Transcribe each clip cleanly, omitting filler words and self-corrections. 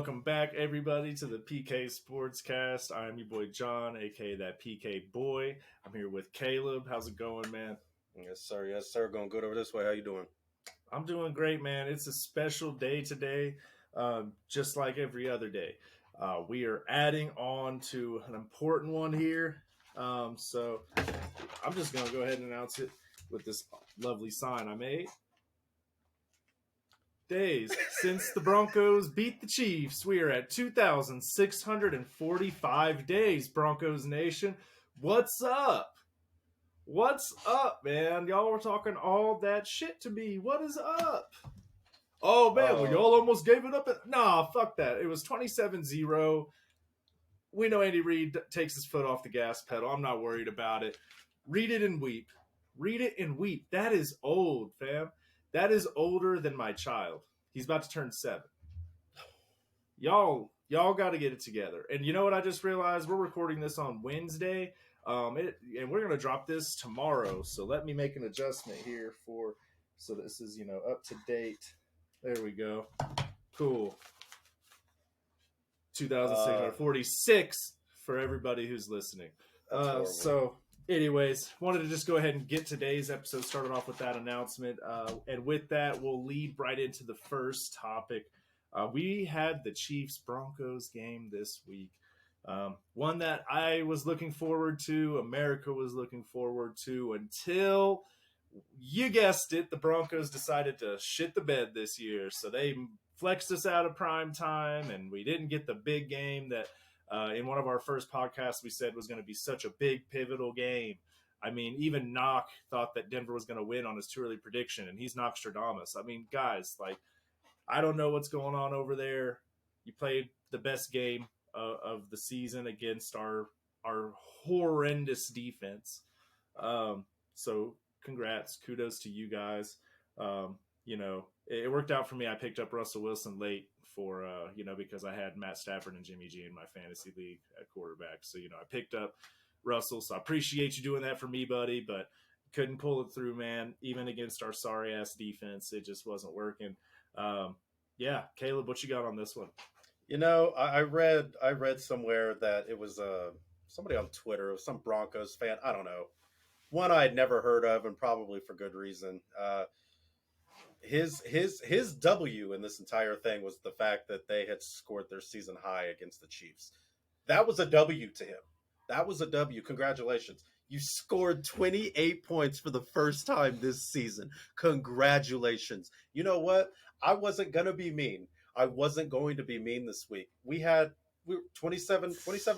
welcome back, everybody, to the PK Sportscast. I'm your boy John, aka that PK boy. I'm here with Caleb. How's it going, man? Yes, sir. Yes, sir. Going good over this way. How you doing? I'm doing great, man. It's a special day today, just like every other day. We are adding on to an important one here. So I'm just going to go ahead and announce it with this lovely sign I made. Days since the Broncos beat the Chiefs. We are at 2,645 days, Broncos Nation. What's up? What's up, man? Y'all were talking all that shit to me. What is up? Oh, man, well, y'all almost gave it up. Nah, fuck that. It was 27-0. We know Andy Reid takes his foot off the gas pedal. I'm not worried about it. Read it and weep. Read it and weep. That is old, fam. That is older than my child. He's about to turn 7. Y'all got to get it together. And you know what I just realized? We're recording this on Wednesday, and we're gonna drop this tomorrow. So let me make an adjustment here so this is up to date. There we go. Cool. 2,646 for everybody who's listening. So, anyways, wanted to just go ahead and get today's episode started off with that announcement. And with that, we'll lead right into the first topic. We had the Chiefs-Broncos game this week. One that I was looking forward to, America was looking forward to, until, you guessed it, the Broncos decided to shit the bed this year. So they flexed us out of prime time, and we didn't get the big game that in one of our first podcasts we said was going to be such a big, pivotal game. I mean, even Knock thought that Denver was going to win on his too early prediction, and he's Nostradamus. I mean, guys, I don't know what's going on over there. You played the best game of the season against our horrendous defense. So congrats, kudos to you guys. It worked out for me. I picked up Russell Wilson late for because I had Matt Stafford and Jimmy G in my fantasy league at quarterback. So I picked up Russell. So I appreciate you doing that for me, buddy. But couldn't pull it through, man. Even against our sorry ass defense, it just wasn't working. Yeah, Caleb, what you got on this one? I read somewhere that it was somebody on Twitter, some Broncos fan. I don't know, one I had never heard of, and probably for good reason. His W in this entire thing was the fact that they had scored their season high against the Chiefs. That was a W to him. That was a W. Congratulations. You scored 28 points for the first time this season. Congratulations. You know what? I wasn't going to be mean. I wasn't going to be mean this week. We were 27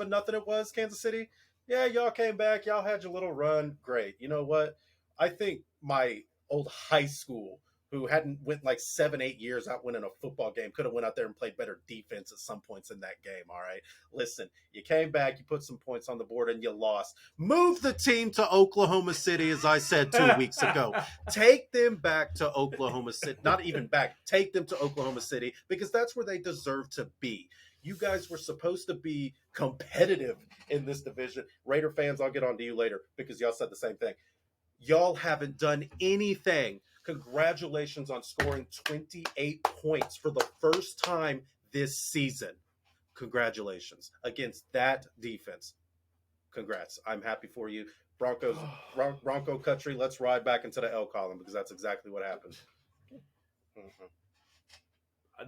nothing it was, Kansas City. Yeah, y'all came back. Y'all had your little run. Great. You know what? I think my old high school, who hadn't went 7-8 years out winning a football game, could have went out there and played better defense at some points in that game. All right, listen, you came back, you put some points on the board, and you lost. Move the team to Oklahoma City, as I said 2 weeks ago. Take them back to Oklahoma City. Not even back. Take them to Oklahoma City, because that's where they deserve to be. You guys were supposed to be competitive in this division. Raider fans, I'll get on to you later, because y'all said the same thing. Y'all haven't done anything. Congratulations on scoring 28 points for the first time this season. Congratulations against that defense. Congrats. I'm happy for you. Bronco country, let's ride back into the L column, because that's exactly what happened. Mm-hmm.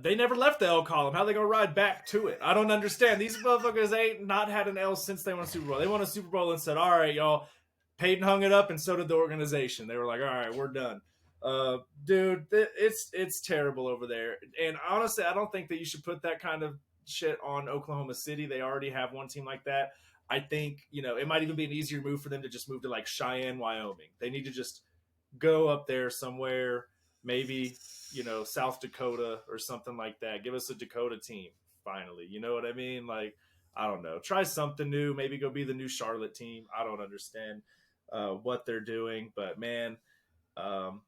They never left the L column. How are they going to ride back to it? I don't understand. These motherfuckers ain't not had an L since they won a Super Bowl. They won a Super Bowl and said, all right, y'all. Peyton hung it up, and so did the organization. They were like, all right, we're done. Dude, it's terrible over there. And honestly, I don't think that you should put that kind of shit on Oklahoma City. They already have one team like that. I think, it might even be an easier move for them to just move to Cheyenne, Wyoming. They need to just go up there somewhere, maybe, South Dakota or something like that. Give us a Dakota team, finally. You know what I mean? I don't know. Try something new. Maybe go be the new Charlotte team. I don't understand what they're doing, but man,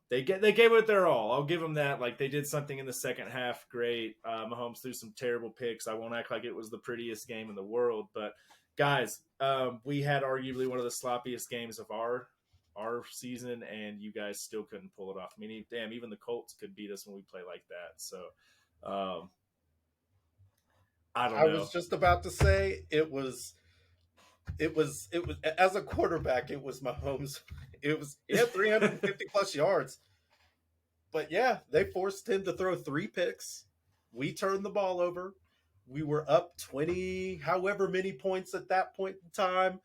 they gave it their all. I'll give them that. They did something in the second half. Great. Mahomes threw some terrible picks. I won't act like it was the prettiest game in the world, but guys, we had arguably one of the sloppiest games of our season, and you guys still couldn't pull it off. I mean, damn, even the Colts could beat us when we play like that. So, I don't I know. was just about to say it was as a quarterback, it was Mahomes. He had 350 plus yards. But yeah, they forced him to throw 3 picks. We turned the ball over. We were up 20, however many points at that point in time.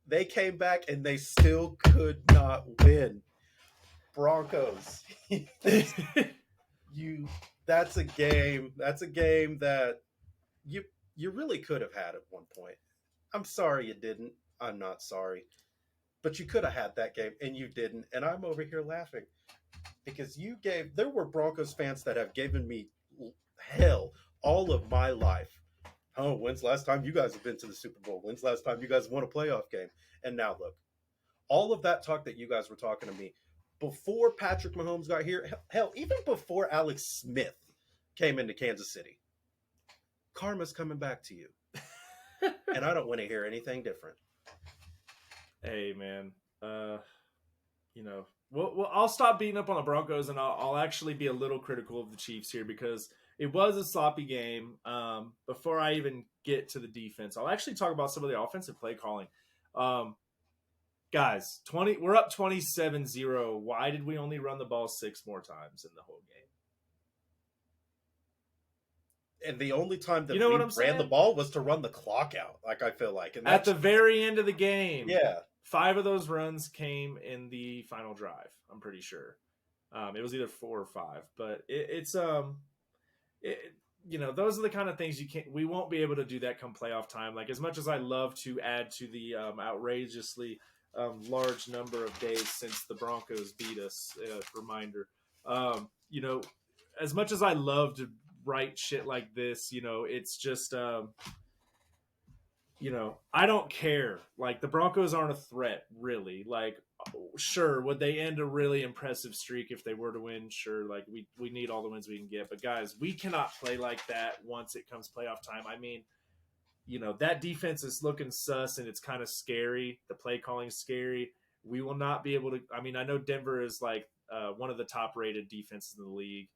They came back and they still could not win. Broncos. you that's a game. That's a game that you really could have had at one point. I'm sorry you didn't. I'm not sorry. But you could have had that game and you didn't. And I'm over here laughing because there were Broncos fans that have given me hell all of my life. Oh, when's the last time you guys have been to the Super Bowl? When's the last time you guys won a playoff game? And now look, all of that talk that you guys were talking to me before Patrick Mahomes got here, hell, even before Alex Smith came into Kansas City, karma's coming back to you. And I don't want to hear anything different. Hey, man. I'll stop beating up on the Broncos, and I'll actually be a little critical of the Chiefs here because it was a sloppy game. Before I even get to the defense, I'll actually talk about some of the offensive play calling. Guys, we're up 27-0. Why did we only run the ball 6 more times in the whole game? And the only time that we ran the ball was to run the clock out, like I feel like. And at the very end of the game. Yeah. 5 of those runs came in the final drive, I'm pretty sure. It was either 4 or 5. But those are the kind of things we won't be able to do that come playoff time. Like, as much as I love to add to the outrageously large number of days since the Broncos beat us, reminder, as much as I love to write shit like this, it's just, I don't care. Like, the Broncos aren't a threat, really. Like, sure, would they end a really impressive streak if they were to win? Sure, like, we need all the wins we can get. But, guys, we cannot play like that once it comes playoff time. I mean, that defense is looking sus, and it's kind of scary. The play calling is scary. We will not be able to – I mean, I know Denver is, like, one of the top-rated defenses in the league.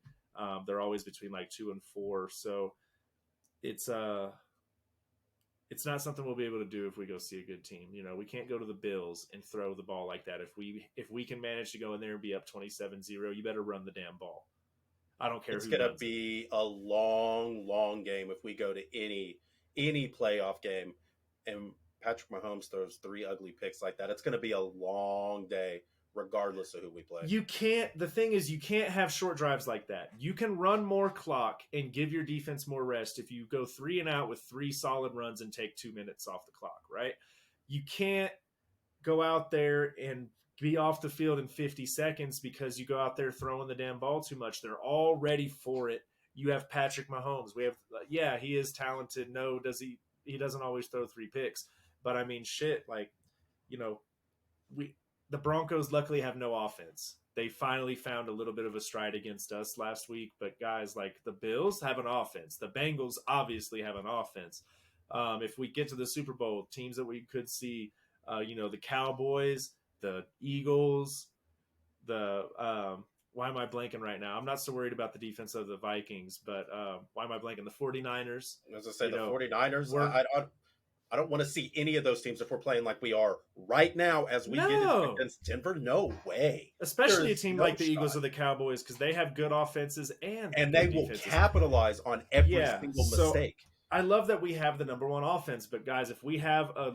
They're always between, like, 2 and 4. So, it's not something we'll be able to do if we go see a good team. We can't go to the Bills and throw the ball like that. If we can manage to go in there and be up 27-0, you better run the damn ball. I don't care. It's going to be a long, long game if we go to any playoff game and Patrick Mahomes throws 3 ugly picks like that. It's going to be a long day regardless of who we play. The thing is, you can't have short drives like that. You can run more clock and give your defense more rest if you go 3 and out with 3 solid runs and take 2 minutes off the clock, right? You can't go out there and be off the field in 50 seconds because you go out there throwing the damn ball too much. They're all ready for it. You have Patrick Mahomes. He is talented. No, he doesn't always throw 3 picks. But I mean, shit, like, the Broncos luckily have no offense. They finally found a little bit of a stride against us last week. But, guys, like, the Bills have an offense. The Bengals obviously have an offense. If we get to the Super Bowl, teams that we could see, the Cowboys, the Eagles, why am I blanking right now? I'm not so worried about the defense of the Vikings, but why am I blanking? The 49ers. As I say, the 49ers, I don't want to see any of those teams if we're playing like we are right now as we get against Denver. No way. Especially a team like the Eagles or the Cowboys, because they have good offenses and they will capitalize on every single mistake. I love that we have the number 1 offense, but guys, if we have a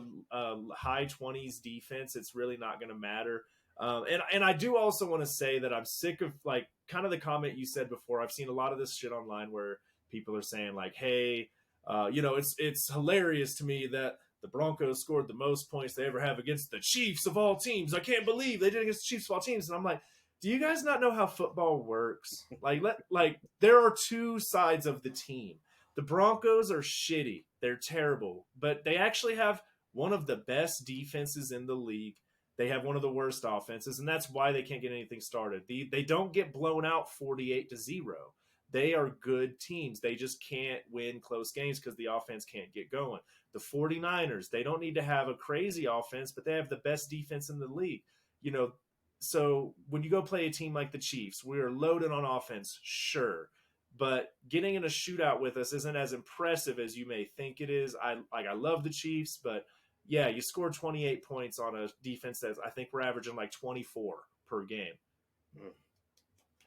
high 20s defense, it's really not going to matter. And I do also want to say that I'm sick of, like, kind of the comment you said before. I've seen a lot of this shit online where people are saying, like, hey, it's hilarious to me that the Broncos scored the most points they ever have against the Chiefs of all teams. I can't believe they did against the Chiefs of all teams. And I'm like, do you guys not know how football works? Like there are 2 sides of the team. The Broncos are shitty. They're terrible. But they actually have one of the best defenses in the league. They have one of the worst offenses, and that's why they can't get anything started. They don't get blown out 48-0. They are good teams. They just can't win close games because the offense can't get going. The 49ers, they don't need to have a crazy offense, but they have the best defense in the league. So when you go play a team like the Chiefs, we're loaded on offense, sure. but getting in a shootout with us isn't as impressive as you may think it is. I love the Chiefs, but yeah, you scored 28 points on a defense that I think we're averaging like 24 per game. Mm.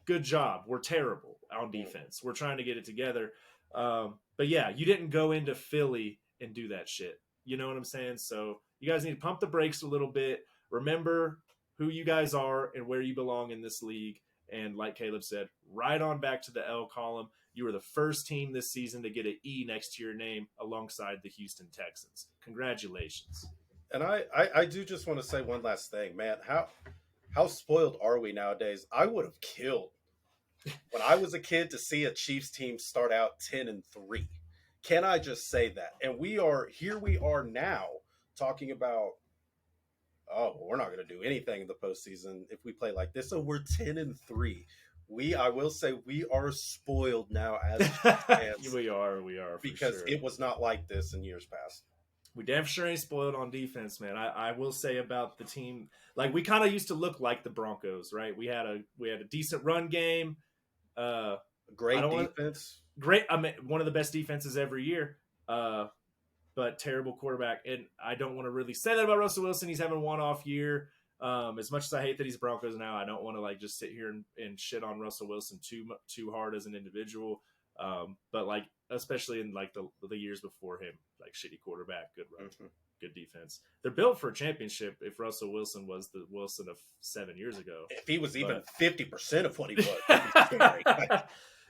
Good job. We're terrible on defense. We're trying to get it together. But yeah, you didn't go into Philly and do that shit. You know what I'm saying? So you guys need to pump the brakes a little bit. Remember who you guys are and where you belong in this league. And like Caleb said, right on back to the L column. You were the first team this season to get an E next to your name alongside the Houston Texans. Congratulations. And I do just want to say one last thing, man. How spoiled are we nowadays? I would have killed when I was a kid to see a Chiefs team start out 10-3. Can I just say that? And we are now talking about, oh, well, we're not going to do anything in the postseason if we play like this. So we're 10-3. I will say we are spoiled now as fans. we are because sure. It was not like this in years past. We damn sure ain't spoiled on defense, man. I will say about the team, like we kind of used to look like the Broncos, right? We had a decent run game, Great defense. Great. I mean, one of the best defenses every year, but terrible quarterback. And I don't want to really say that about Russell Wilson. He's having a one-off year. As much as I hate that he's Broncos now, I don't want to like just sit here and shit on Russell Wilson too hard as an individual. But like, especially in like the years before him, like shitty quarterback, good run, good defense. They're built for a championship. If Russell Wilson was the Wilson of 7 years ago, if he was even 50% of what he was,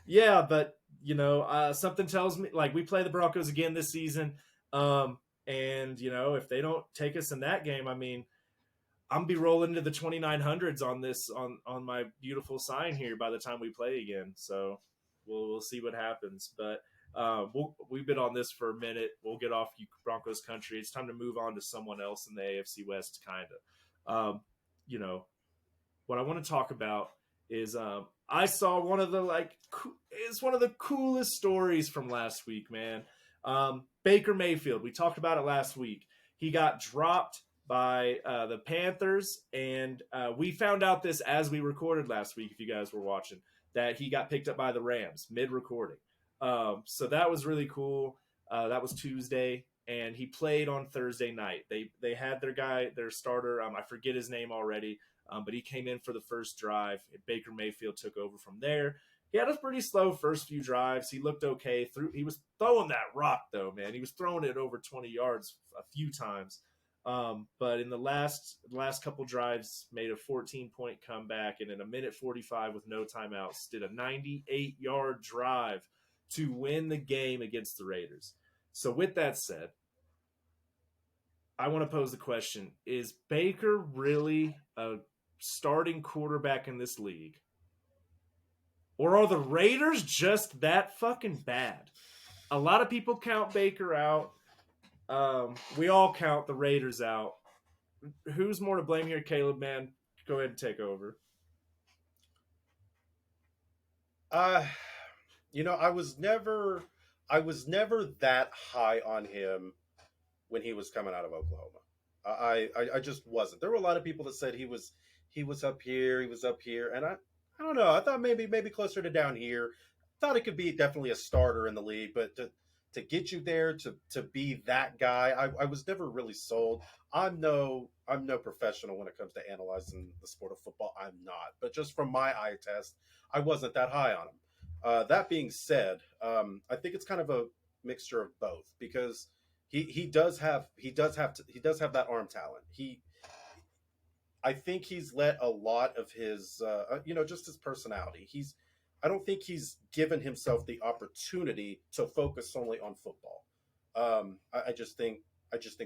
yeah. But you know, something tells me like we play the Broncos again this season, and you know, if they don't take us in that game, I mean, I'm be rolling into the 2900s on this on my beautiful sign here by the time we play again. So we'll see what happens. But we've been on this for a minute. We'll get off Broncos country. It's time to move on to someone else in the AFC West, kind of. You know, what I want to talk about is I saw one of the it's one of the coolest stories from last week, man. Baker Mayfield. We talked about it last week. He got dropped by the Panthers, and we found out this as we recorded last week, if you guys were watching, that he got picked up by the Rams mid-recording. So that was really cool. That was Tuesday, and he played on Thursday night. They had their starter, I forget his name already, but he came in for the first drive. Baker Mayfield took over from there. He had a pretty slow first few drives. He looked okay. He was throwing that rock, though, man. He was throwing it over 20 yards a few times. But in the last couple drives, made a 14-point comeback, and in a minute 45 with no timeouts, did a 98-yard drive to win the game against the Raiders. So with that said, I want to pose the question, is Baker really a starting quarterback in this league? Or are the Raiders just that fucking bad? A lot of people count Baker out. We all count the Raiders out. Who's more to blame here, Caleb, man? Go ahead and take over. You know, I was never that high on him when he was coming out of Oklahoma. I just wasn't. There were a lot of people that said he was up here, and I don't know. I thought maybe closer to down here. Thought it could be definitely a starter in the league, but to get you there to be that guy, I was never really sold. I'm no professional when it comes to analyzing the sport of football. I'm not. But just from my eye test, I wasn't that high on him. That being said, I think it's kind of a mixture of both, because he does have that arm talent. I think he's let a lot of his just his personality. I don't think he's given himself the opportunity to focus solely on football. I just think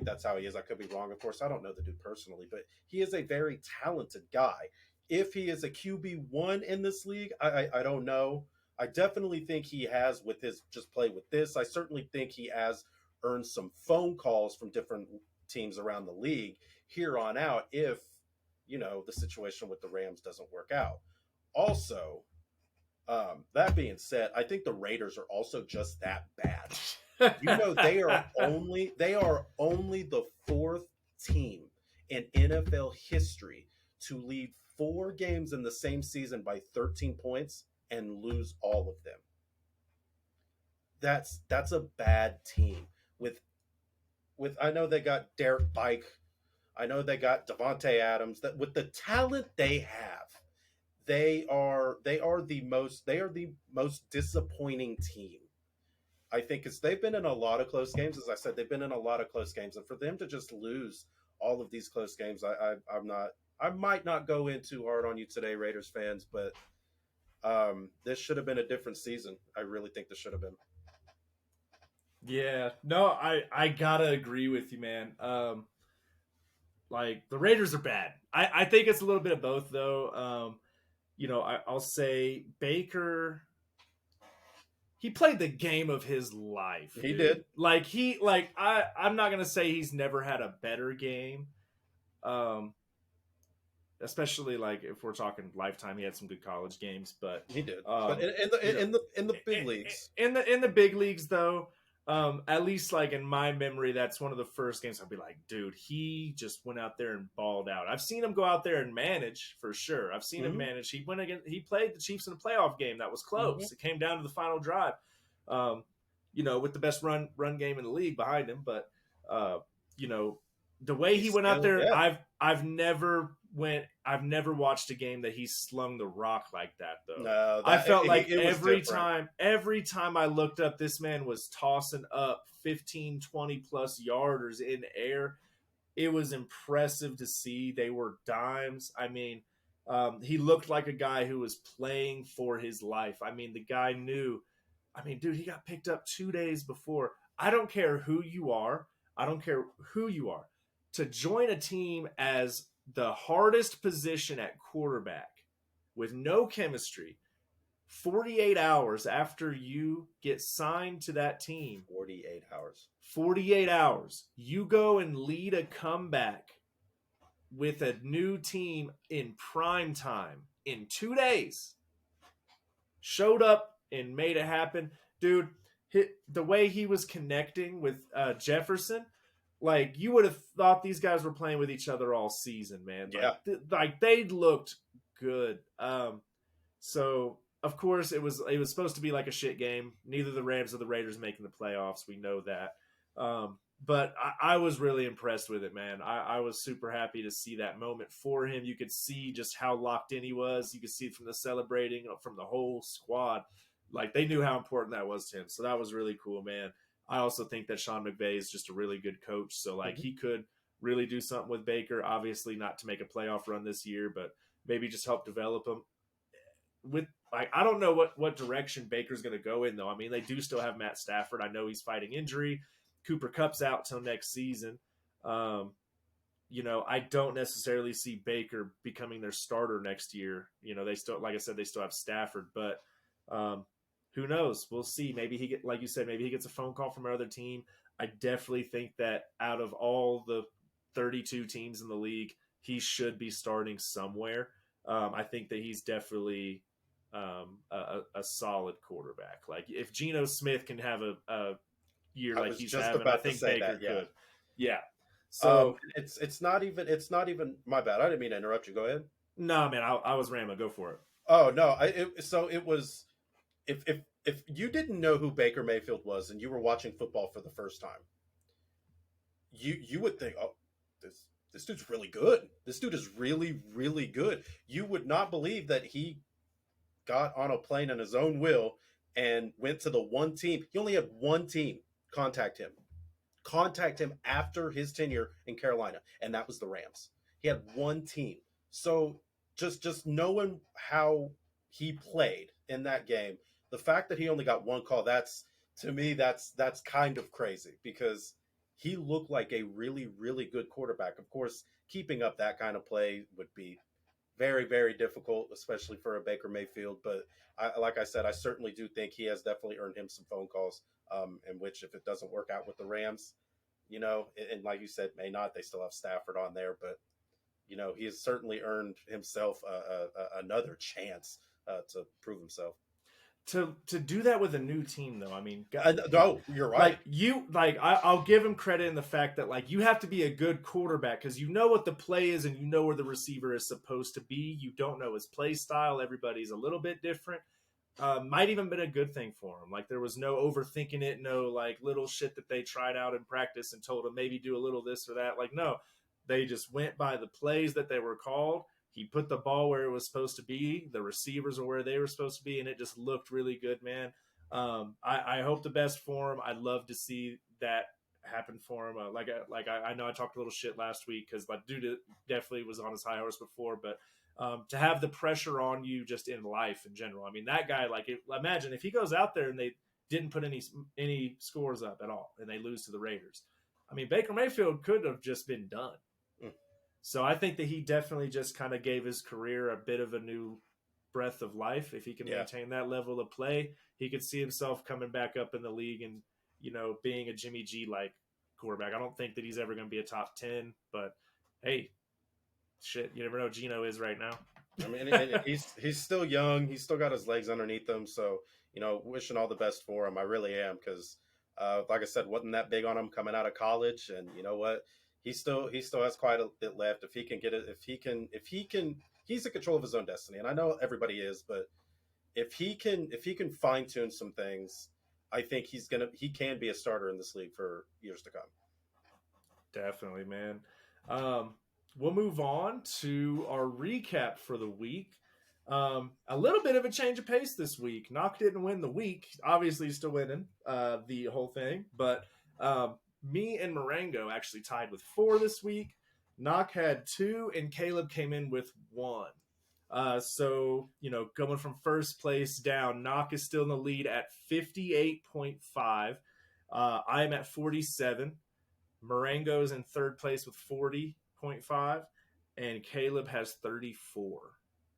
that's how he is. I could be wrong, of course. I don't know the dude personally, but he is a very talented guy. If he is a QB1 in this league, I don't know. I definitely think he has with his just play with this. I certainly think he has earned some phone calls from different teams around the league here on out if, the situation with the Rams doesn't work out. Also, that being said, I think the Raiders are also just that bad. They are only the fourth team in NFL history to lead 4 games in the same season by 13 points and lose all of them. that's a bad team. With I know they got Derek Bike, I know they got Devonte Adams. That with the talent they have, they are the most disappointing team. I think because they've been in a lot of close games. As I said, they've been in a lot of close games, and for them to just lose all of these close games, I'm not. I might not go in too hard on you today, Raiders fans, but this should have been a different season. I really think this should have been. Yeah, no, I gotta agree with you, man. Like the Raiders are bad. I think it's a little bit of both, though. I'll say Baker. He played the game of his life. He dude. did. I'm not gonna say he's never had a better game. Um, Especially like if we're talking lifetime, he had some good college games, but he did. But in the big leagues, in the big leagues though, at least like in my memory, that's one of the first games I'd be like, dude, he just went out there and balled out. I've seen him go out there and manage for sure. I've seen him manage. He played the Chiefs in a playoff game that was close. It came down to the final drive. With the best run game in the league behind him, but the way he went out there, yeah. I've never watched a game that he slung the rock like that though. No, I felt like every time I looked up, this man was tossing up 15, 20 plus yarders in air. It was impressive to see. They were dimes. I mean, he looked like a guy who was playing for his life. I mean, the guy knew. I mean, dude, he got picked up 2 days before. I don't care who you are. To join a team as the hardest position at quarterback with no chemistry 48 hours after you get signed to that team. 48 hours. You go and lead a comeback with a new team in prime time in 2 days. Showed up and made it happen. Dude, the way he was connecting with Jefferson, like you would have thought these guys were playing with each other all season, man. Yeah. Like they looked good. So of course it was supposed to be like a shit game. Neither the Rams or the Raiders making the playoffs. We know that. But I was really impressed with it, man. I was super happy to see that moment for him. You could see just how locked in he was. You could see it from the celebrating from the whole squad. Like they knew how important that was to him. So that was really cool, man. I also think that Sean McVay is just a really good coach. So like he could really do something with Baker. Obviously not to make a playoff run this year, but maybe just help develop him. With like I don't know what direction Baker's going to go in though. I mean, they do still have Matt Stafford. I know he's fighting injury. Cooper Kupp's out till next season. I don't necessarily see Baker becoming their starter next year. They still, like I said, they still have Stafford, but who knows? We'll see. Maybe like you said, maybe he gets a phone call from another team. I definitely think that out of all the 32 teams in the league, he should be starting somewhere. I think that he's definitely a solid quarterback. Like if Geno Smith can have a year like he's having, I think Baker could. Yeah. So it's not even my bad. I didn't mean to interrupt you. Go ahead. No, man, I was ramming. Go for it. Oh no. It was if you didn't know who Baker Mayfield was and you were watching football for the first time, you would think, oh, this dude's really good. This dude is really, really good. You would not believe that he got on a plane on his own will and went to the one team. He only had one team contact him after his tenure in Carolina, and that was the Rams. He had one team. So just knowing how he played in that game, the fact that he only got one call, that's kind of crazy because he looked like a really, really good quarterback. Of course, keeping up that kind of play would be very, very difficult, especially for a Baker Mayfield. But like I said, I certainly do think he has definitely earned him some phone calls, in which if it doesn't work out with the Rams, and like you said, may not, they still have Stafford on there, but, he has certainly earned himself another chance to prove himself. To do that with a new team, though, I mean, no, you're right. I'll give him credit in the fact that like you have to be a good quarterback because you know what the play is and you know where the receiver is supposed to be. You don't know his play style. Everybody's a little bit different, might even been a good thing for him. Like there was no overthinking it, no like little shit that they tried out in practice and told him maybe do a little this or that. Like no, they just went by the plays that they were called. He put the ball where it was supposed to be. The receivers are where they were supposed to be, and it just looked really good, man. I hope the best for him. I'd love to see that happen for him. I know I talked a little shit last week because like dude definitely was on his high horse before, but to have the pressure on you just in life in general. I mean, that guy, like, imagine if he goes out there and they didn't put any scores up at all and they lose to the Raiders. I mean, Baker Mayfield could have just been done. So I think that he definitely just kind of gave his career a bit of a new breath of life. If he can maintain that level of play, he could see himself coming back up in the league and, you know, being a Jimmy G-like quarterback. I don't think that he's ever going to be a top 10, but hey, shit, you never know what Geno is right now. I mean, he's still young. He's still got his legs underneath him. So, you know, wishing all the best for him. I really am because, like I said, wasn't that big on him coming out of college. And you know what? He still has quite a bit left. If he can get it, he's in control of his own destiny. And I know everybody is, but if he can fine tune some things, I think he can be a starter in this league for years to come. Definitely, man. We'll move on to our recap for the week. A little bit of a change of pace this week. Knock didn't win the week. Obviously, he's still winning the whole thing. But me and Marengo actually tied with 4 this week. Knock had 2, and Caleb came in with 1. So, you know, going from first place down, Knock is still in the lead at 58.5. I'm at 47. Marengo's in third place with 40.5, and Caleb has 34.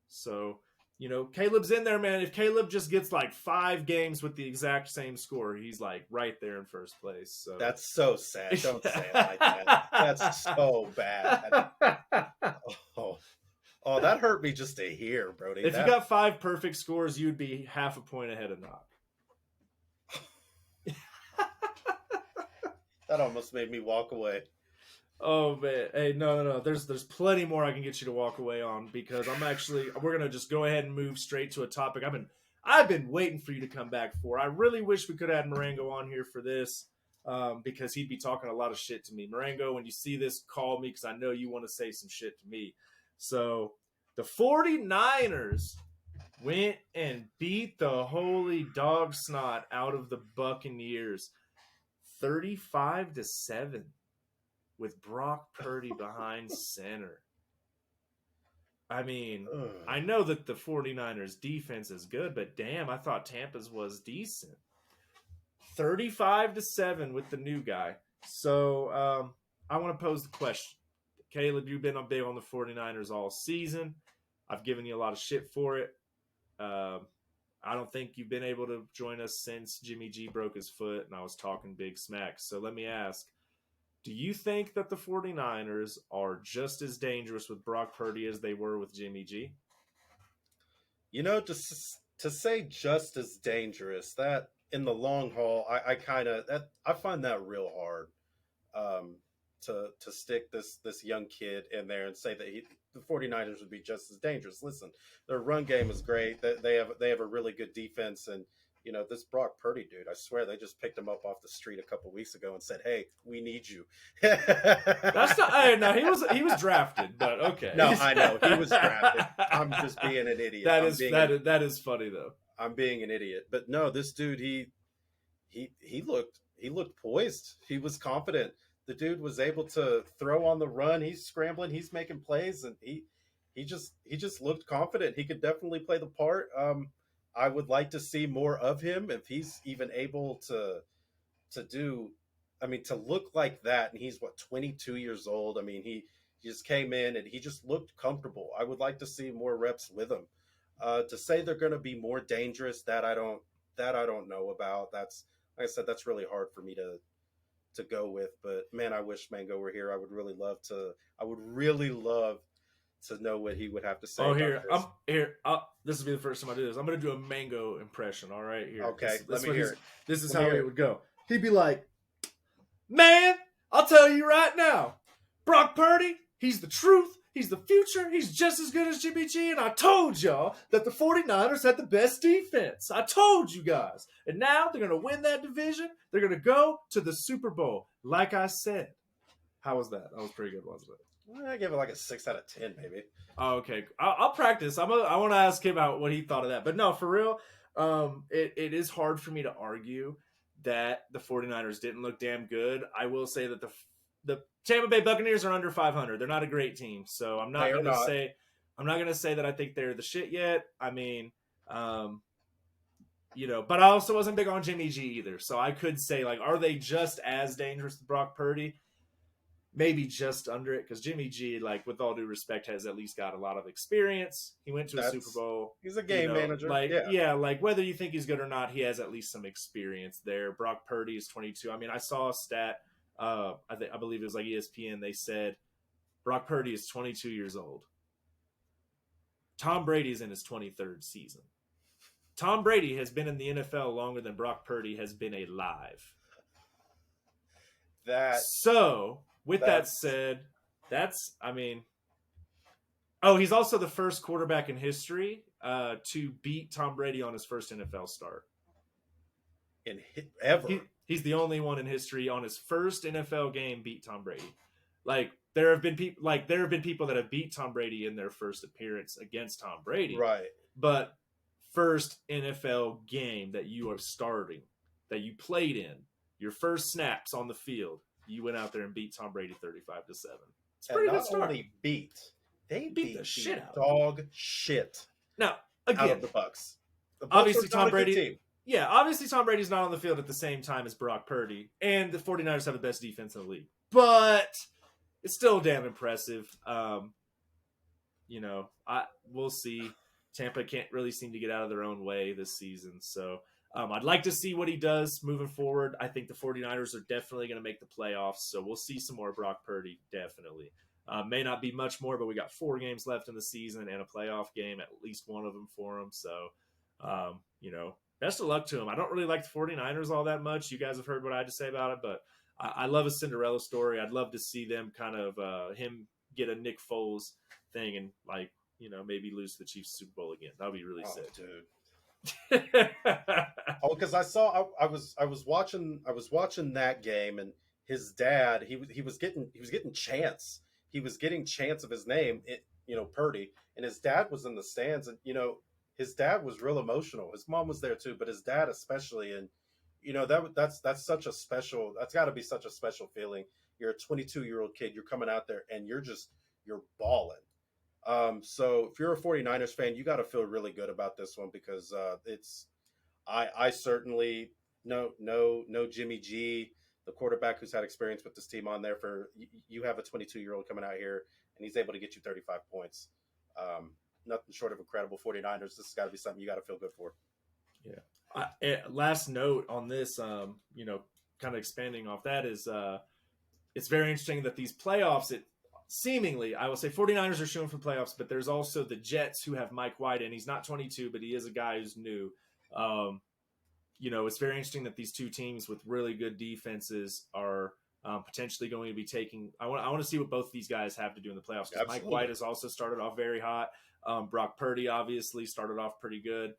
So, you know, Caleb's in there, man. If Caleb just gets like 5 games with the exact same score, he's like right there in first place. So that's so sad. Don't say it like that. That's so bad. Oh, that hurt me just to hear, Brody. If you got 5 perfect scores, you'd be half a point ahead of Knock. That almost made me walk away. Oh man, hey, no. There's plenty more I can get you to walk away on because we're gonna just go ahead and move straight to a topic I've been waiting for you to come back for. I really wish we could have had Marengo on here for this because he'd be talking a lot of shit to me. Marengo, when you see this, call me because I know you want to say some shit to me. So the 49ers went and beat the holy dog snot out of the Buccaneers 35-7 with Brock Purdy behind center. I mean, I know that the 49ers defense is good, but damn, I thought Tampa's was decent. 35-7 with the new guy. So I want to pose the question. Caleb, you've been big on the 49ers all season. I've given you a lot of shit for it. I don't think you've been able to join us since Jimmy G broke his foot and I was talking big smack. So let me ask, do you think that the 49ers are just as dangerous with Brock Purdy as they were with Jimmy G? You know, to say just as dangerous, that in the long haul, I find that real hard to stick this young kid in there and say that the 49ers would be just as dangerous. Listen, their run game is great. They have a really good defense, and you know, this Brock Purdy dude, I swear they just picked him up off the street a couple weeks ago and said, "Hey, we need you." That's not. Hey, no, he was drafted, but okay. No, I know he was drafted. I'm just being an idiot. That is funny though. I'm being an idiot, but no, this dude, he looked poised. He was confident. The dude was able to throw on the run. He's scrambling. He's making plays, and he just looked confident. He could definitely play the part. I would like to see more of him if he's even able to look like that. And he's 22 years old. I mean, he just came in and he just looked comfortable. I would like to see more reps with him. To say they're going to be more dangerous, that I don't know about. That's, like I said, that's really hard for me to go with. But man, I wish Mango were here. I would really love to know what he would have to say. Oh, this will be the first time I do this. I'm going to do a Mango impression. All right, here. Okay, let me hear it. This is how it would go. He'd be like, "Man, I'll tell you right now, Brock Purdy, he's the truth. He's the future. He's just as good as Jimmy G. And I told y'all that the 49ers had the best defense. I told you guys. And now they're going to win that division. They're going to go to the Super Bowl, like I said. How was that? That was pretty good, wasn't it? I give it like a 6 out of 10, maybe. Oh, okay. I'll practice. I want to ask him about what he thought of that. But no, for real, it is hard for me to argue that the 49ers didn't look damn good. I will say that the Tampa Bay Buccaneers are under 500. They're not a great team, so I'm not going to say that I think they're the shit yet. I mean, but I also wasn't big on Jimmy G either. So I could say, like, are they just as dangerous as Brock Purdy? Maybe just under it, because Jimmy G, like, with all due respect, has at least got a lot of experience. He went to a Super Bowl. He's a game manager. Like, like, whether you think he's good or not, he has at least some experience there. Brock Purdy is 22. I mean, I saw a stat, I believe it was like ESPN. They said Brock Purdy is 22 years old. Tom Brady is in his 23rd season. Tom Brady has been in the NFL longer than Brock Purdy has been alive. With that said, he's also the first quarterback in history to beat Tom Brady on his first NFL start. Ever. He's the only one in history on his first NFL game beat Tom Brady. Like, there have been people that have beat Tom Brady in their first appearance against Tom Brady. Right. But first NFL game that you are starting, that you played in, your first snaps on the field, you went out there and beat Tom Brady 35-7. It's pretty good start. Only they beat the shit out dog shit. Now, again, out of the Bucks. Obviously, Tom Brady. Yeah, obviously Tom Brady's not on the field at the same time as Brock Purdy, and the 49ers have the best defense in the league. But it's still damn impressive. We'll see. Tampa can't really seem to get out of their own way this season, so I'd like to see what he does moving forward. I think the 49ers are definitely going to make the playoffs, so we'll see some more Brock Purdy, definitely. May not be much more, but we got 4 games left in the season and a playoff game, at least one of them for him. So, best of luck to him. I don't really like the 49ers all that much. You guys have heard what I had to say about it, but I love a Cinderella story. I'd love to see them kind of him get a Nick Foles thing and, like, maybe lose to the Chiefs Super Bowl again. That would be really sick. Dude. Because I was watching that game, and his dad he was getting chants. He was getting chants of his name, Purdy, and his dad was in the stands, and his dad was real emotional. His mom was there too, but his dad especially, and that's got to be such a special feeling. You're a 22-year-old kid, you're coming out there and you're balling. So if you're a 49ers fan, you got to feel really good about this one, because I certainly know Jimmy G, the quarterback who's had experience with this team on there you have a 22-year-old coming out here and he's able to get you 35 points. Nothing short of incredible. 49ers, this has got to be something you got to feel good for. Yeah. Last note on this, kind of expanding off that is, it's very interesting that these playoffs, seemingly, I will say 49ers are shooting for playoffs, but there's also the Jets who have Mike White, and he's not 22, but he is a guy who's new. It's very interesting that these two teams with really good defenses are potentially going to be taking. I want to see what both these guys have to do in the playoffs, because Mike White has also started off very hot. Brock Purdy obviously started off pretty good.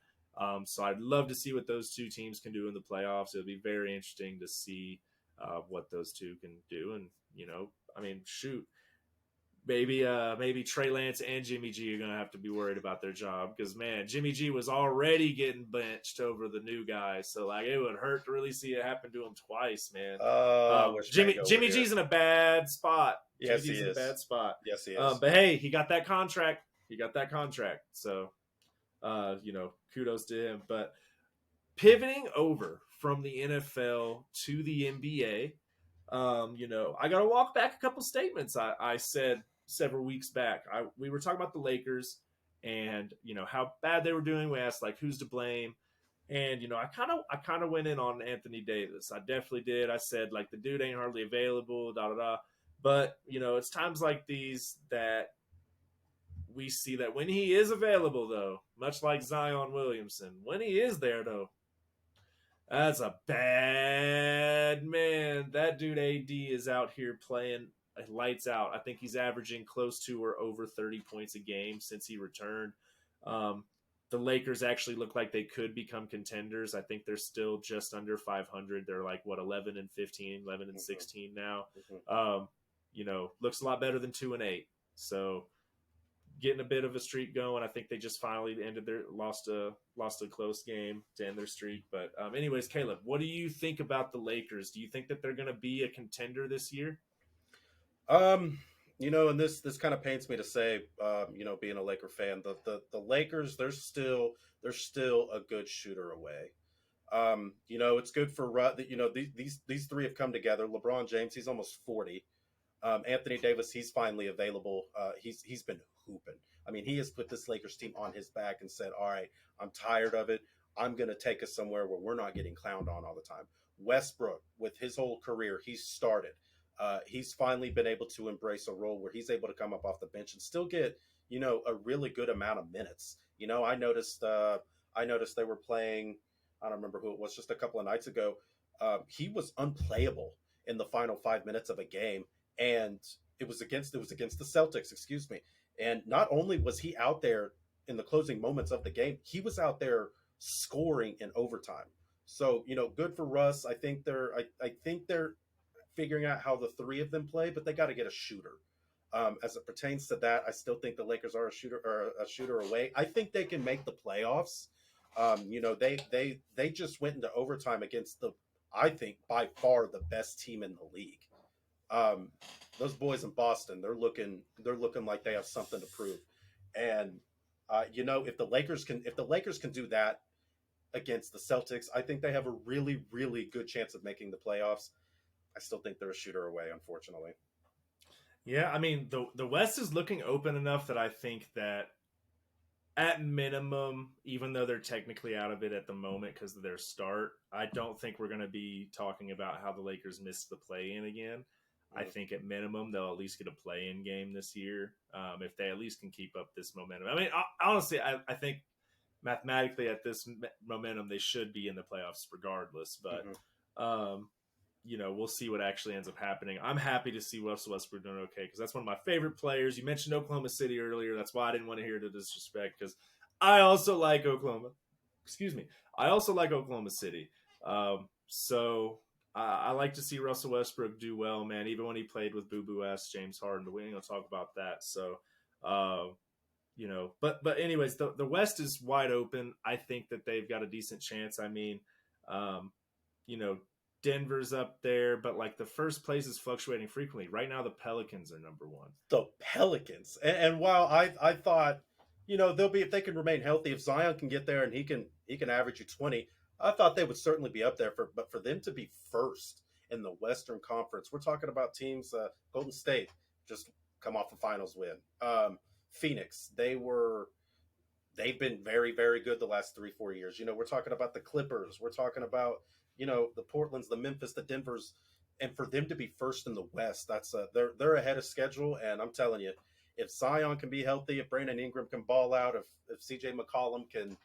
So I'd love to see what those two teams can do in the playoffs. It'll be very interesting to see what those two can do. And, shoot. Maybe Trey Lance and Jimmy G are going to have to be worried about their job, because, man, Jimmy G was already getting benched over the new guy. So, like, it would hurt to really see it happen to him twice, man. Jimmy G's in a bad spot. Yes, he is. In a bad spot. Yes, he is. But, hey, he got that contract. So, kudos to him. But pivoting over from the NFL to the NBA, I got to walk back a couple statements I said several weeks back. We were talking about the Lakers and, how bad they were doing. We asked, like, who's to blame? And, I kind of went in on Anthony Davis. I definitely did. I said, like, the dude ain't hardly available, da-da-da. But, it's times like these that we see that when he is available, though, much like Zion Williamson, when he is there, though, that's a bad man. That dude AD is out here playing lights out. I think he's averaging close to or over 30 points a game since he returned. The Lakers actually look like they could become contenders. I think they're still just under 500. They're like, 11 and 15, 11 and 16 now. Looks a lot better than 2-8. So getting a bit of a streak going. I think they just finally lost a close game to end their streak. But anyways, Caleb, what do you think about the Lakers? Do you think that they're going to be a contender this year? And this kind of pains me to say, being a Laker fan, the Lakers, they're still a good shooter away. It's good for these three have come together. LeBron James, he's almost 40. Anthony Davis, he's finally available. He's been hooping. I mean, he has put this Lakers team on his back and said, all right, I'm tired of it. I'm going to take us somewhere where we're not getting clowned on all the time. Westbrook, with his whole career, he's started. He's finally been able to embrace a role where he's able to come up off the bench and still get, a really good amount of minutes. I noticed they were playing, I don't remember who it was, just a couple of nights ago. He was unplayable in the final 5 minutes of a game. And it was against the Celtics, excuse me. And not only was he out there in the closing moments of the game, he was out there scoring in overtime. So, good for Russ. I think they're figuring out how the three of them play, but they got to get a shooter. As it pertains to that, I still think the Lakers are a shooter away. I think they can make the playoffs. They just went into overtime against I think by far the best team in the league. Those boys in Boston, they're looking like they have something to prove. And if the Lakers can do that against the Celtics, I think they have a really, really good chance of making the playoffs. I still think they're a shooter away, unfortunately. Yeah, I mean, the West is looking open enough that I think that at minimum, even though they're technically out of it at the moment because of their start, I don't think we're going to be talking about how the Lakers missed the play-in again. I think at minimum they'll at least get a play-in game this year if they at least can keep up this momentum. I mean, honestly, I think mathematically at this momentum they should be in the playoffs regardless. But we'll see what actually ends up happening. I'm happy to see Russell Westbrook doing okay because that's one of my favorite players. You mentioned Oklahoma City earlier. That's why I didn't want to hear the disrespect because I also like Oklahoma. Excuse me. I also like Oklahoma City. I like to see Russell Westbrook do well, man, even when he played with boo-boo-ass James Harden, but we ain't going to talk about that. So, but anyways, the West is wide open. I think that they've got a decent chance. I mean, Denver's up there, but like the first place is fluctuating frequently. Right now, the Pelicans are number one. The Pelicans. And while I thought, they'll be, if they can remain healthy, if Zion can get there and he can average you 20, I thought they would certainly be up there, but for them to be first in the Western Conference, we're talking about teams. Golden State just come off a finals win. Phoenix, they've been very, very good the last 3-4 years. We're talking about the Clippers. We're talking about the Portlands, the Memphis, the Denvers, and for them to be first in the West, that's they're ahead of schedule. And I'm telling you, if Zion can be healthy, if Brandon Ingram can ball out, if CJ McCollum can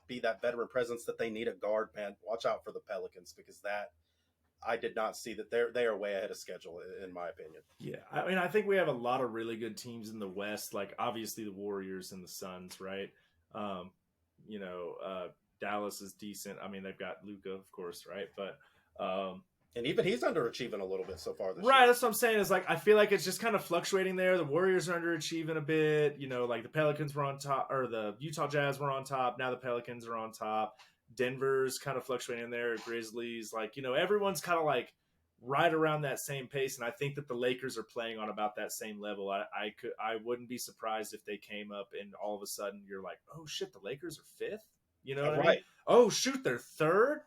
be that veteran presence that they need a guard, man, watch out for the Pelicans because I did not see that they are way ahead of schedule in my opinion. Yeah, I mean, I think we have a lot of really good teams in the West, like obviously the Warriors and the Suns, right? Dallas is decent. I mean, they've got Luka, of course, right? But and even he's underachieving a little bit so far this year. Right, that's what I'm saying. Is like I feel like it's just kind of fluctuating there. The Warriors are underachieving a bit. Like the Pelicans were on top, or the Utah Jazz were on top. Now the Pelicans are on top. Denver's kind of fluctuating there. Grizzlies, everyone's kind of like right around that same pace. And I think that the Lakers are playing on about that same level. I wouldn't be surprised if they came up and all of a sudden you're like, oh shit, the Lakers are fifth. You know what I mean? Oh shoot, they're third.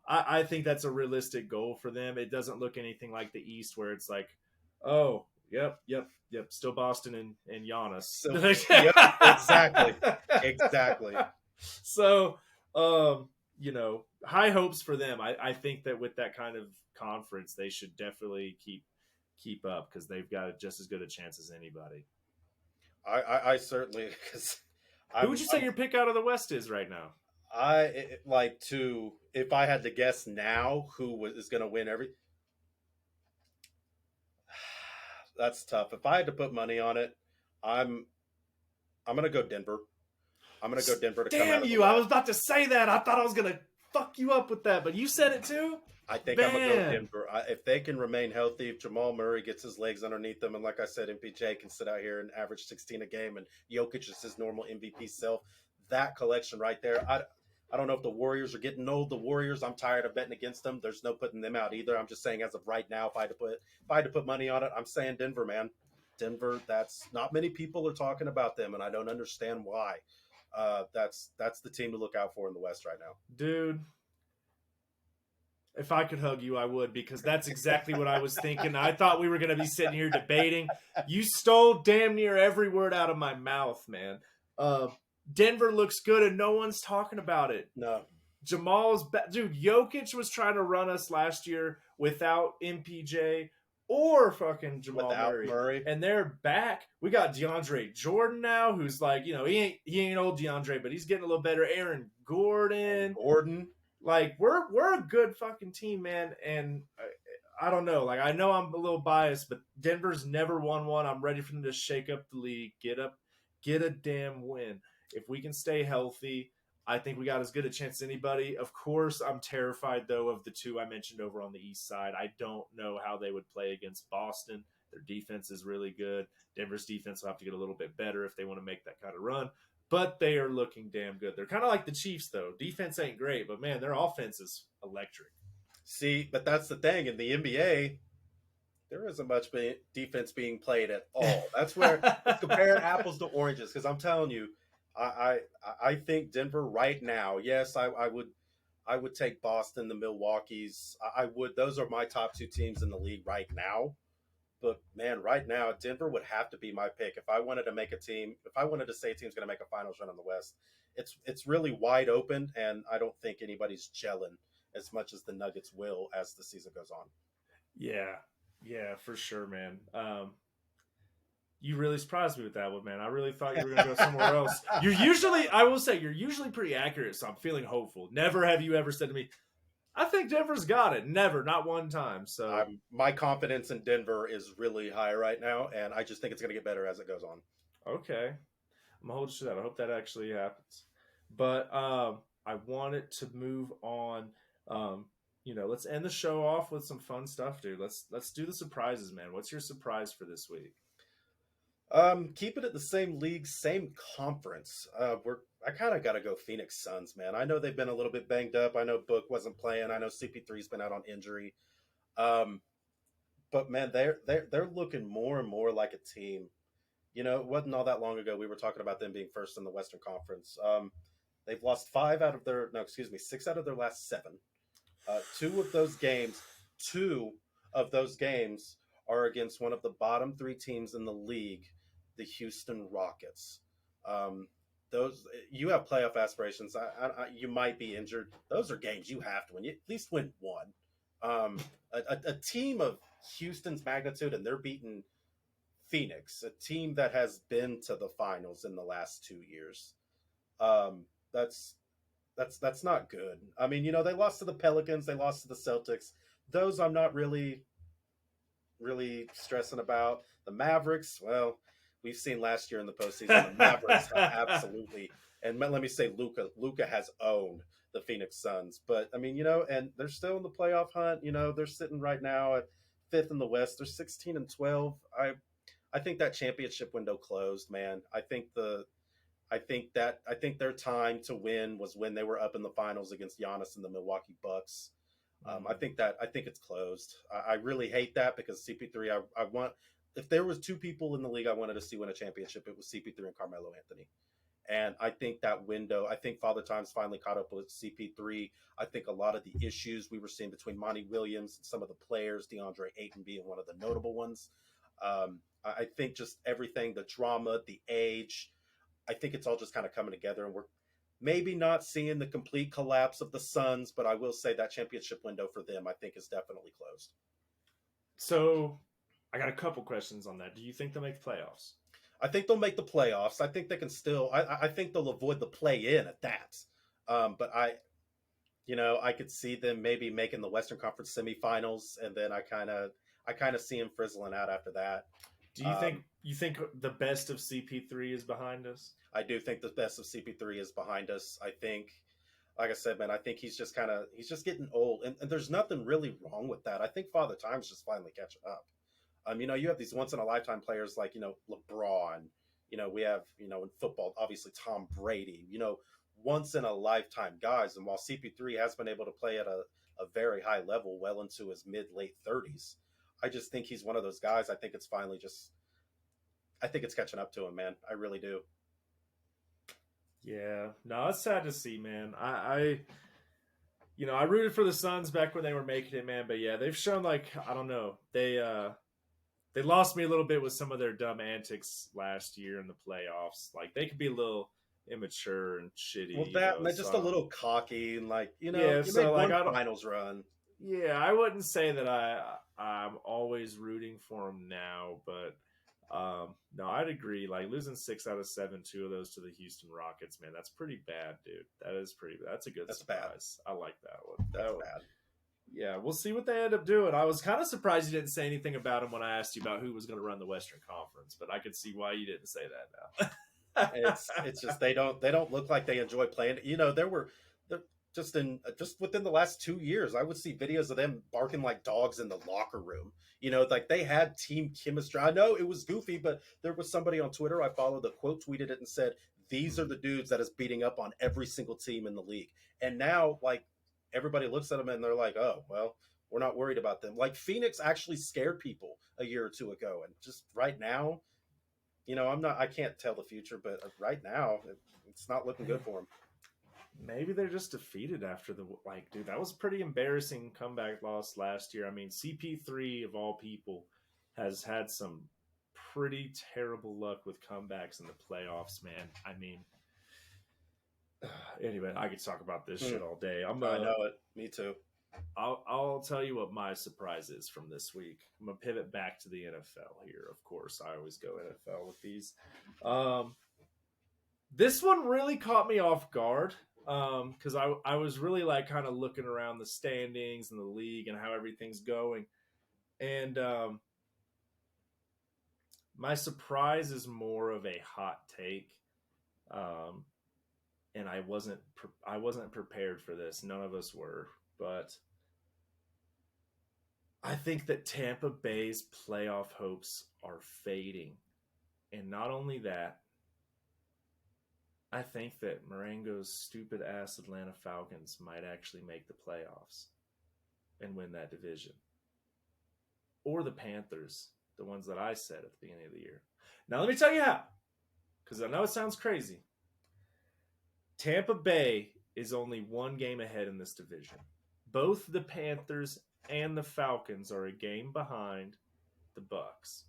I think that's a realistic goal for them. It doesn't look anything like the East where it's like, oh, yep, still Boston and Giannis. So, yep, exactly. So, high hopes for them. I think that with that kind of conference, they should definitely keep up because they've got just as good a chance as anybody. I certainly because. Who would you say your pick out of the West is right now? If I had to guess now who is going to win That's tough. If I had to put money on it, I'm I'm gonna go Denver. I'm gonna go Denver to come out Damn of the you! I West. was about to say that. I thought I was gonna fuck you up with that, but you said it too. I think I'm gonna go Man, Denver. If they can remain healthy, if Jamal Murray gets his legs underneath them, and like I said, MPJ can sit out here and average 16 a game, and Jokic is his normal MVP self, that collection right there. I don't know if the Warriors are getting old. The Warriors, I'm tired of betting against them. There's no putting them out either. I'm just saying, as of right now, if I had to put money on it, I'm saying Denver, man. Denver. That's not many people are talking about them, and I don't understand why. That's the team to look out for in the West right now. dude, if I could hug you, I would, because that's exactly what I was thinking. I thought we were gonna be sitting here debating. You stole damn near every word out of my mouth, man. Uh, Denver looks good, and no one's talking about it. No, Dude, Jokic was trying to run us last year without MPJ or fucking Jamal without Murray. Murray. And they're back. We got DeAndre Jordan now, who's like, he ain't old DeAndre, but he's getting a little better. Aaron Gordon. Gordon. Like, we're a good fucking team, man. And I don't know. Like, I know I'm a little biased, but Denver's never won one. I'm ready for them to shake up the league, get a damn win. If we can stay healthy, I think we got as good a chance as anybody. Of course, I'm terrified, though, of the two I mentioned over on the east side. I don't know how they would play against Boston. Their defense is really good. Denver's defense will have to get a little bit better if they want to make that kind of run. But they are looking damn good. They're kind of like the Chiefs, though. Defense ain't great, but, man, their offense is electric. See, but that's the thing. In the NBA, there isn't much defense being played at all. That's where it's comparing apples to oranges. Because I'm telling you, I think Denver right now. Yes, I would take Boston, the Milwaukee's. I would. Those are my top two teams in the league right now. But man, right now Denver would have to be my pick if I wanted to make a team. If I wanted to say a team's going to make a finals run in the West, it's really wide open, and I don't think anybody's gelling as much as the Nuggets will as the season goes on. Yeah, for sure, man. You really surprised me with that one, man. I really thought you were going to go somewhere else. I will say, you're usually pretty accurate, so I'm feeling hopeful. Never have you ever said to me, I think Denver's got it. Never, not one time. So my confidence in Denver is really high right now, and I just think it's going to get better as it goes on. Okay, I'm gonna hold you to that. I hope that actually happens. But I wanted to move on. Let's end the show off with some fun stuff, dude. Let's do the surprises, man. What's your surprise for this week? Keep it at the same league, same conference. I kind of got to go Phoenix Suns, man. I know they've been a little bit banged up. I know Book wasn't playing. I know CP3's been out on injury. But man, they're looking more and more like a team. It wasn't all that long ago we were talking about them being first in the Western Conference. They've lost 6 out of their last 7. Two of those games are against one of the bottom 3 teams in the league, the Houston Rockets. Those you have playoff aspirations. You might be injured. Those are games you have to win. You at least win one. A team of Houston's magnitude, and they're beating Phoenix, a team that has been to the finals in the last 2 years. That's not good. I mean, they lost to the Pelicans, they lost to the Celtics. Those I'm not really stressing about. The Mavericks, well, we've seen last year in the postseason, the Mavericks have absolutely, and let me say Luka has owned the Phoenix Suns. But I mean, and they're still in the playoff hunt. They're sitting right now at 5th in the West. They're 16-12. I think that championship window closed, man. I think their time to win was when they were up in the finals against Giannis and the Milwaukee Bucks. I think it's closed. I really hate that because CP3. I want, if there was 2 people in the league I wanted to see win a championship, it was CP3 and Carmelo Anthony. And I think that window. I think Father Time's finally caught up with CP3. I think a lot of the issues we were seeing between Monty Williams and some of the players, DeAndre Ayton being one of the notable ones. I think just everything, the drama, the age. I think it's all just kind of coming together, and we're maybe not seeing the complete collapse of the Suns, but I will say that championship window for them, I think, is definitely closed. So I got a couple questions on that. Do you think they'll make the playoffs? I think they'll make the playoffs. I think they can still, I think they'll avoid the play-in at that. But I could see them maybe making the Western Conference semifinals, and then I I kind of see him frizzling out after that. Do you think the best of CP3 is behind us? I do think the best of CP3 is behind us. I think, like I said, man, I think he's just getting old, and there's nothing really wrong with that. I think Father Time's just finally catching up. You have these once in a lifetime players like LeBron. We have in football, obviously Tom Brady. Once in a lifetime guys, and while CP3 has been able to play at a very high level, well into his mid late 30s, I just think he's one of those guys. I think it's catching up to him, man. I really do. Yeah, no, it's sad to see, man. I rooted for the Suns back when they were making it, man. But yeah, they've shown I don't know, they lost me a little bit with some of their dumb antics last year in the playoffs. Like they could be a little immature and shitty. Well, and just a little cocky and yeah. You So made one finals run. Yeah, I wouldn't say that I'm always rooting for them now, but no, I'd agree. Like losing 6 out of 7, 2 of those to the Houston Rockets, man, that's pretty bad, dude. That's a good surprise. Bad. I like that one. That's bad. Yeah, we'll see what they end up doing. I was kind of surprised you didn't say anything about him when I asked you about who was going to run the Western Conference, but I could see why you didn't say that now. it's just they don't look like they enjoy playing. Just within the last 2 years, I would see videos of them barking like dogs in the locker room. Like they had team chemistry. I know it was goofy, but there was somebody on Twitter I followed that quote tweeted it and said, "These are the dudes that is beating up on every single team in the league." And now, everybody looks at them and they're like, "Oh, well, we're not worried about them." Like Phoenix actually scared people a year or two ago, and just right now, I can't tell the future, but right now, it's not looking good for them. Maybe they're just defeated after dude, that was a pretty embarrassing comeback loss last year. I mean, CP3 of all people has had some pretty terrible luck with comebacks in the playoffs, man. I mean, anyway, I could talk about this shit all day. I know it. Me too. I'll tell you what my surprise is from this week. I'm gonna pivot back to the NFL here. Of course, I always go NFL with these. This one really caught me off guard. Because I was really kind of looking around the standings and the league and how everything's going, and my surprise is more of a hot take, and I wasn't prepared for this. None of us were, but I think that Tampa Bay's playoff hopes are fading, and not only that. I think that Marengo's stupid ass Atlanta Falcons might actually make the playoffs and win that division. Or the Panthers, the ones that I said at the beginning of the year. Now let me tell you how, because I know it sounds crazy. Tampa Bay is only 1 game ahead in this division. Both the Panthers and the Falcons are a game behind the Bucs.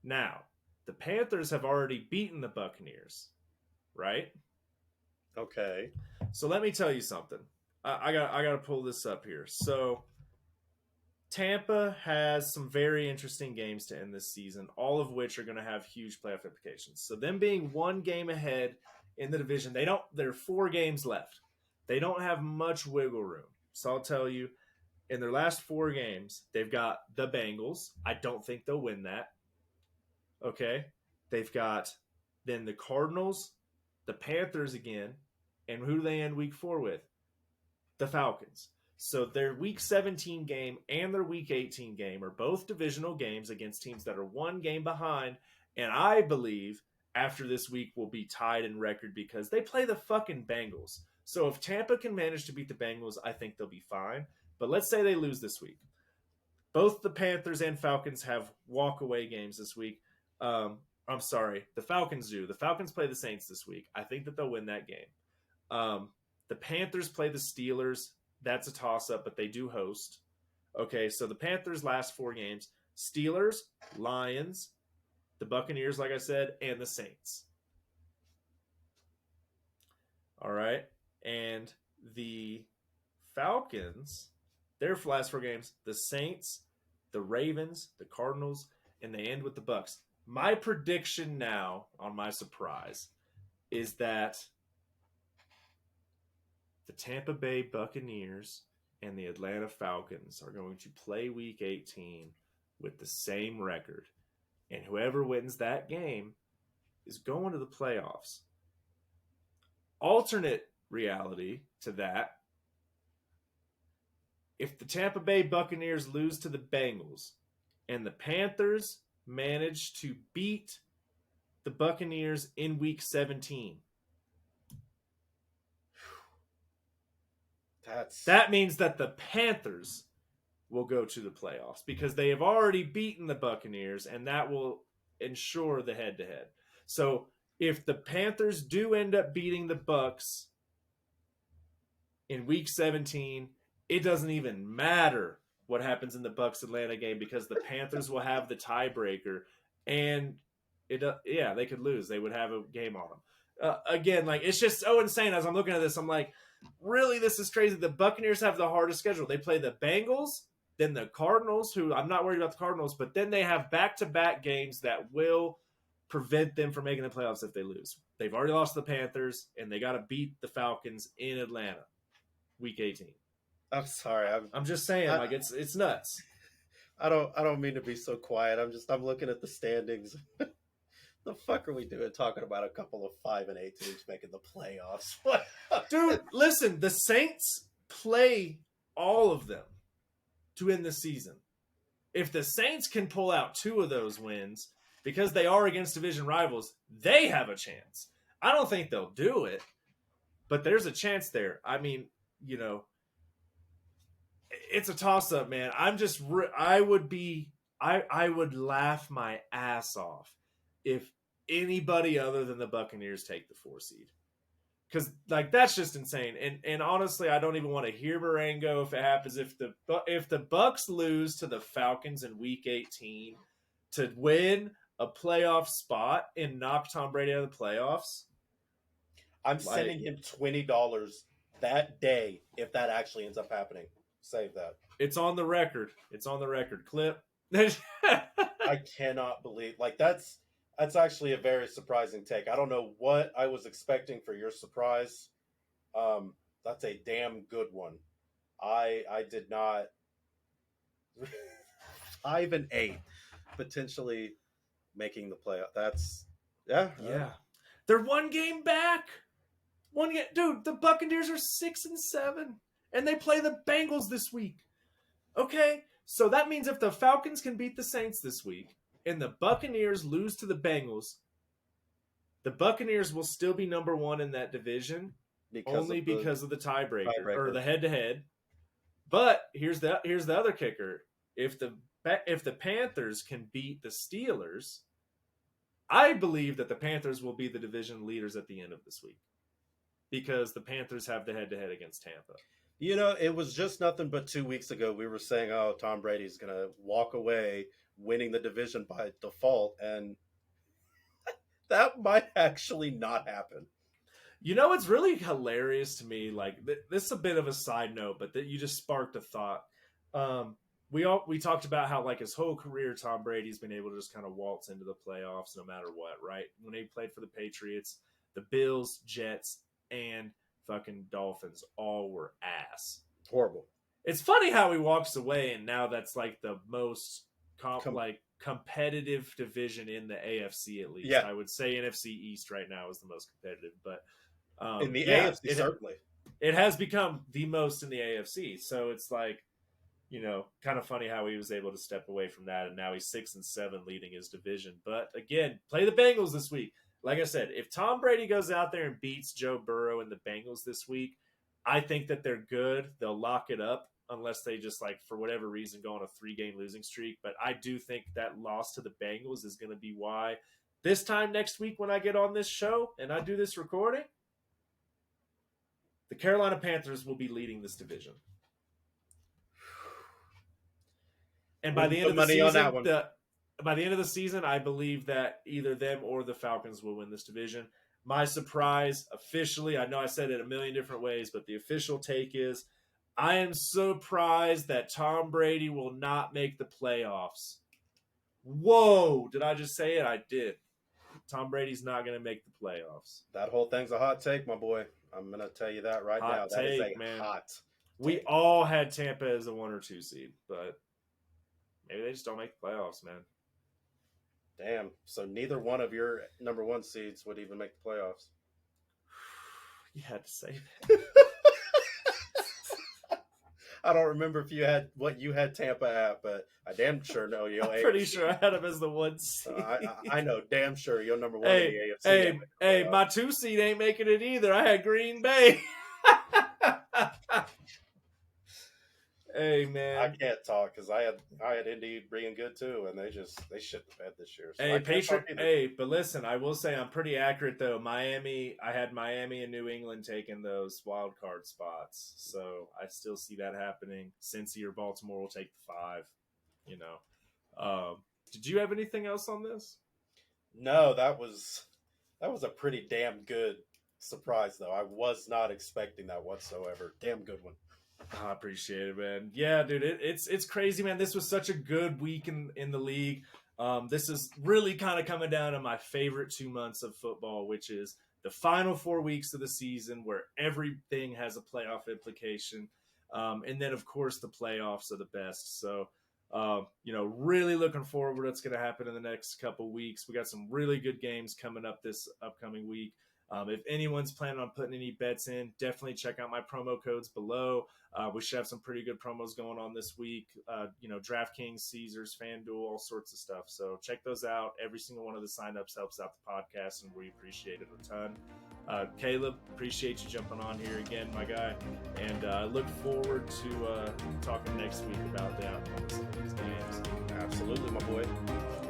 Now, the Panthers have already beaten the Buccaneers. Right? Okay. So let me tell you something. I got to pull this up here. So Tampa has some very interesting games to end this season, all of which are going to have huge playoff implications. So them being 1 game ahead in the division, there are 4 games left. They don't have much wiggle room. So I'll tell you, in their last 4 games, they've got the Bengals. I don't think they'll win that. Okay. They've got then the Cardinals, the Panthers again, and who do they end week 4 with? The Falcons. So their week 17 game and their week 18 game are both divisional games against teams that are 1 game behind, and I believe after this week will be tied in record because they play the fucking Bengals. So if Tampa can manage to beat the Bengals, I think they'll be fine. But let's say they lose this week. Both the Panthers and Falcons have walk-away games this week. I'm sorry, the Falcons do. The Falcons play the Saints this week. I think that they'll win that game. The Panthers play the Steelers. That's a toss-up, but they do host. Okay, so the Panthers' last 4 games, Steelers, Lions, the Buccaneers, like I said, and the Saints. All right, and the Falcons, their last 4 games, the Saints, the Ravens, the Cardinals, and they end with the Bucs. My prediction now on my surprise is that the Tampa Bay Buccaneers and the Atlanta Falcons are going to play Week 18 with the same record. And whoever wins that game is going to the playoffs. Alternate reality to that, if the Tampa Bay Buccaneers lose to the Bengals and the Panthers manage to beat the Buccaneers in Week 17, that means that the Panthers will go to the playoffs because they have already beaten the Buccaneers, and that will ensure the head-to-head. So if the Panthers do end up beating the Bucs in Week 17, it doesn't even matter what happens in the Bucs-Atlanta game because the Panthers will have the tiebreaker, and they could lose. They would have a game on them. Again, like, it's just so insane. As I'm looking at this, I'm like, really, this is crazy. The Buccaneers have the hardest schedule. They play the Bengals, then the Cardinals, who I'm not worried about the Cardinals, but then they have back-to-back games that will prevent them from making the playoffs if they lose. They've already lost to the Panthers, and they got to beat the Falcons in Atlanta, Week 18. I'm sorry. I'm just saying, it's nuts. I don't mean to be so quiet. I'm looking at the standings. The fuck are we doing talking about a couple of 5-8 teams making the playoffs? Dude, listen, the Saints play all of them to end the season. If the Saints can pull out 2 of those wins, because they are against division rivals, they have a chance. I don't think they'll do it, but there's a chance there. I mean, it's a toss-up, man. I would laugh my ass off if anybody other than the Buccaneers take the 4 seed. Because, that's just insane. And honestly, I don't even want to hear Marengo if it happens. If the Bucs lose to the Falcons in Week 18 to win a playoff spot and knock Tom Brady out of the playoffs, I'm sending him $20 that day if that actually ends up happening. Save that. It's on the record. Clip. I cannot believe that's actually a very surprising take. I don't know what I was expecting for your surprise. That's a damn good one. I did not. 5-8 potentially making the playoff. That's yeah. They're 1 game back. Dude, the Buccaneers are 6-7, and they play the Bengals this week. Okay, so that means if the Falcons can beat the Saints this week and the Buccaneers lose to the Bengals, the Buccaneers will still be number 1 in that division because of the tiebreaker or the head-to-head. But here's the other kicker: if the Panthers can beat the Steelers, I believe that the Panthers will be the division leaders at the end of this week because the Panthers have the head-to-head against Tampa. It was just nothing but 2 weeks ago we were saying, oh, Tom Brady's going to walk away winning the division by default, and that might actually not happen. It's really hilarious to me. This is a bit of a side note, but that you just sparked a thought. We talked about how his whole career, Tom Brady's been able to just kind of waltz into the playoffs no matter what, right? When he played for the Patriots, the Bills, Jets, and fucking Dolphins all were ass. Horrible. It's funny how he walks away, and now that's the most competitive division in the AFC, at least. Yeah. I would say NFC East right now is the most competitive, but in the AFC, certainly. It has become the most in the AFC. So it's kind of funny how he was able to step away from that, and now he's 6-7 leading his division. But again, play the Bengals this week. Like I said, if Tom Brady goes out there and beats Joe Burrow and the Bengals this week, I think that they're good. They'll lock it up unless they just, for whatever reason, go on a 3-game losing streak. But I do think that loss to the Bengals is going to be why this time next week when I get on this show and I do this recording, the Carolina Panthers will be leading this division. And by the end of the season, I believe that either them or the Falcons will win this division. My surprise, officially, I know I said it a million different ways, but the official take is I am surprised that Tom Brady will not make the playoffs. Whoa, did I just say it? I did. Tom Brady's not going to make the playoffs. That whole thing's a hot take, my boy. I'm going to tell you that right now. That is a hot We all had Tampa as a 1 or 2 seed, but maybe they just don't make the playoffs, man. Damn. So neither one of your number 1 seeds would even make the playoffs. You had to say that. I don't remember if you had what you had Tampa at, but I damn sure know you. I'm pretty sure I had them as the 1 seed. I know damn sure you're number 1 in the AFC. Hey, my 2 seed ain't making it either. I had Green Bay. Hey, man, I can't talk because I had Indy being good too, and they shit the bed this year. So but listen, I will say I'm pretty accurate though. I had Miami and New England taking those wild card spots, so I still see that happening. Cincy or Baltimore will take the 5. You know, did you have anything else on this? No, that was a pretty damn good surprise though. I was not expecting that whatsoever. Damn good one. I appreciate it, man. Yeah, dude, it's crazy, man. This was such a good week in the league. This is really kind of coming down to my favorite 2 months of football, which is the final 4 weeks of the season where everything has a playoff implication. And then, of course, the playoffs are the best. So, really looking forward to what's going to happen in the next couple weeks. We got some really good games coming up this upcoming week. If anyone's planning on putting any bets in, definitely check out my promo codes below. We should have some pretty good promos going on this week. DraftKings, Caesars, FanDuel, all sorts of stuff. So check those out. Every single one of the signups helps out the podcast, and we appreciate it a ton. Caleb, appreciate you jumping on here again, my guy. And I look forward to talking next week about the outcomes of these games. Absolutely, my boy.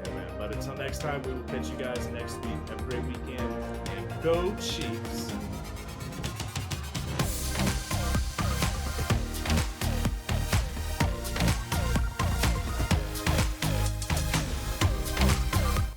Yeah, man. But until next time, we will catch you guys next week. Have a great weekend. And go Chiefs.